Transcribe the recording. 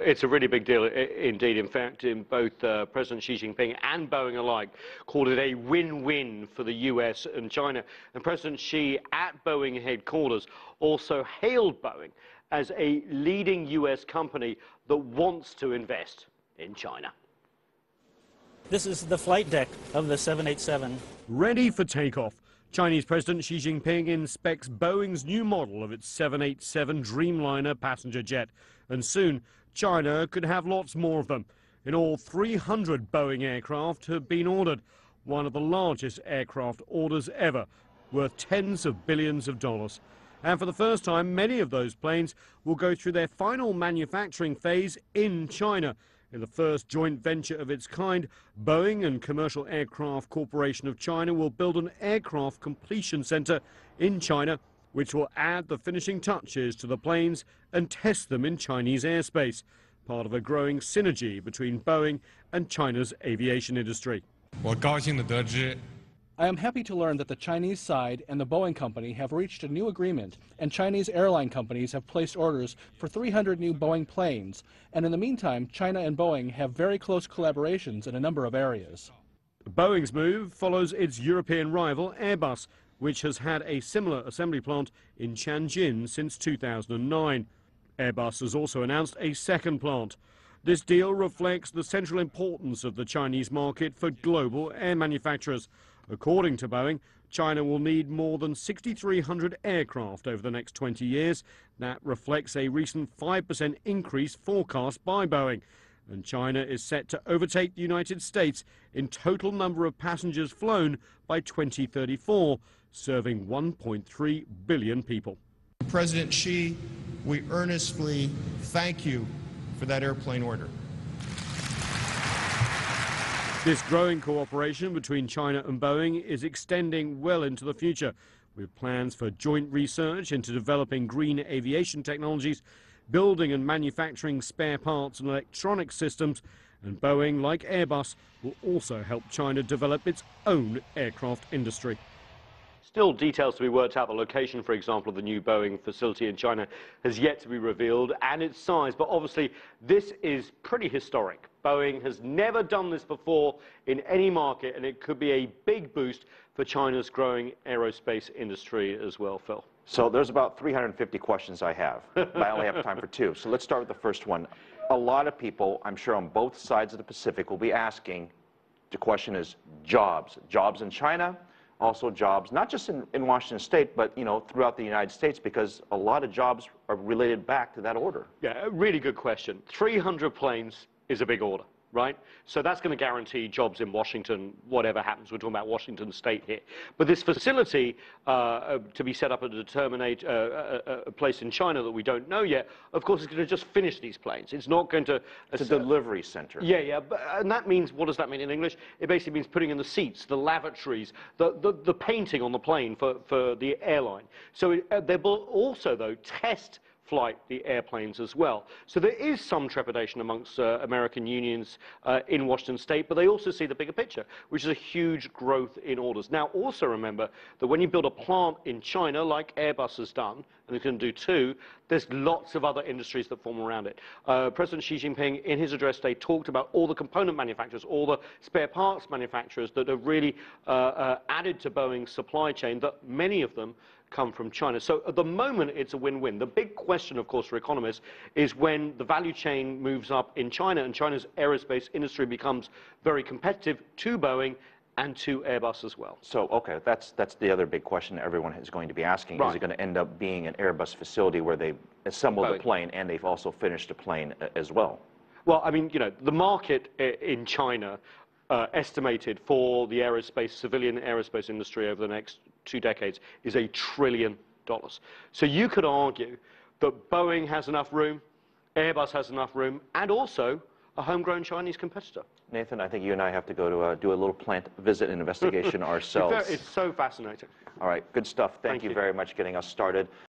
It's a really big deal indeed. In fact, both President Xi Jinping and Boeing alike called it a win-win for the US and China. And President Xi at Boeing headquarters also hailed Boeing as a leading US company that wants to invest in China. This is the flight deck of the 787. Ready for takeoff, Chinese President Xi Jinping inspects Boeing's new model of its 787 Dreamliner passenger jet. And soon, China could have lots more of them. In all, 300 Boeing aircraft have been ordered, one of the largest aircraft orders ever, worth tens of billions of dollars. And for the first time, many of those planes will go through their final manufacturing phase in China. In the first joint venture of its kind, Boeing and Commercial Aircraft Corporation of China will build an aircraft completion center in China, which will add the finishing touches to the planes and test them in Chinese airspace, part of a growing synergy between Boeing and China's aviation industry. I am happy to learn that the Chinese side and the Boeing company have reached a new agreement, and Chinese airline companies have placed orders for 300 new Boeing planes. And in the meantime, China and Boeing have very close collaborations in a number of areas. Boeing's move follows its European rival Airbus, which has had a similar assembly plant in Tianjin since 2009. Airbus has also announced a second plant. This deal reflects the central importance of the Chinese market for global air manufacturers. According to Boeing, China will need more than 6,300 aircraft over the next 20 years. That reflects a recent 5% increase forecast by Boeing. And China is set to overtake the United States in total number of passengers flown by 2034, serving 1.3 billion people. President Xi, we earnestly thank you for that airplane order. This growing cooperation between China and Boeing is extending well into the future, with plans for joint research into developing green aviation technologies, building and manufacturing spare parts and electronic systems, and Boeing, like Airbus, will also help China develop its own aircraft industry. Still details to be worked out. The location, for example, of the new Boeing facility in China has yet to be revealed, and its size. But obviously, this is pretty historic. Boeing has never done this before in any market, and it could be a big boost for China's growing aerospace industry as well, Phil. So there's about 350 questions I have, but I only have time for two. So let's start with the first one. A lot of people, I'm sure on both sides of the Pacific, will be asking, the question is jobs. Jobs in China, also jobs, not just in Washington State, but, you know, throughout the United States, because a lot of jobs are related back to that order. Yeah, a really good question. 300 planes is a big order, right? So that's going to guarantee jobs in Washington, whatever happens. We're talking about Washington State here. But this facility to be set up at a place in China that we don't know yet, of course, is going to just finish these planes. It's not going to... It's a delivery center. Yeah, and that means, what does that mean in English? It basically means putting in the seats, the lavatories, the painting on the plane for the airline. So they will also, though, test flight the airplanes as well. So there is some trepidation amongst American unions in Washington State, but they also see the bigger picture, which is a huge growth in orders. Now, also remember that when you build a plant in China, like Airbus has done, and it's going to do too, there's lots of other industries that form around it. President Xi Jinping, in his address today, talked about all the component manufacturers, all the spare parts manufacturers that have really added to Boeing's supply chain, that many of them come from China. So at the moment, it's a win-win. The big question, of course, for economists is when the value chain moves up in China and China's aerospace industry becomes very competitive to Boeing and to Airbus as well. So, okay, that's the other big question everyone is going to be asking. Right. Is it going to end up being an Airbus facility where they assemble the plane and they've also finished the plane as well? Well, I mean, you know, the market in China estimated for the aerospace, civilian aerospace industry over the next 2 decades is $1 trillion. So you could argue that Boeing has enough room, Airbus has enough room, and also a homegrown Chinese competitor. Nathan, I think you and I have to go to do a little plant visit and investigation ourselves. It's so fascinating. All right, good stuff. Thank you very much for getting us started.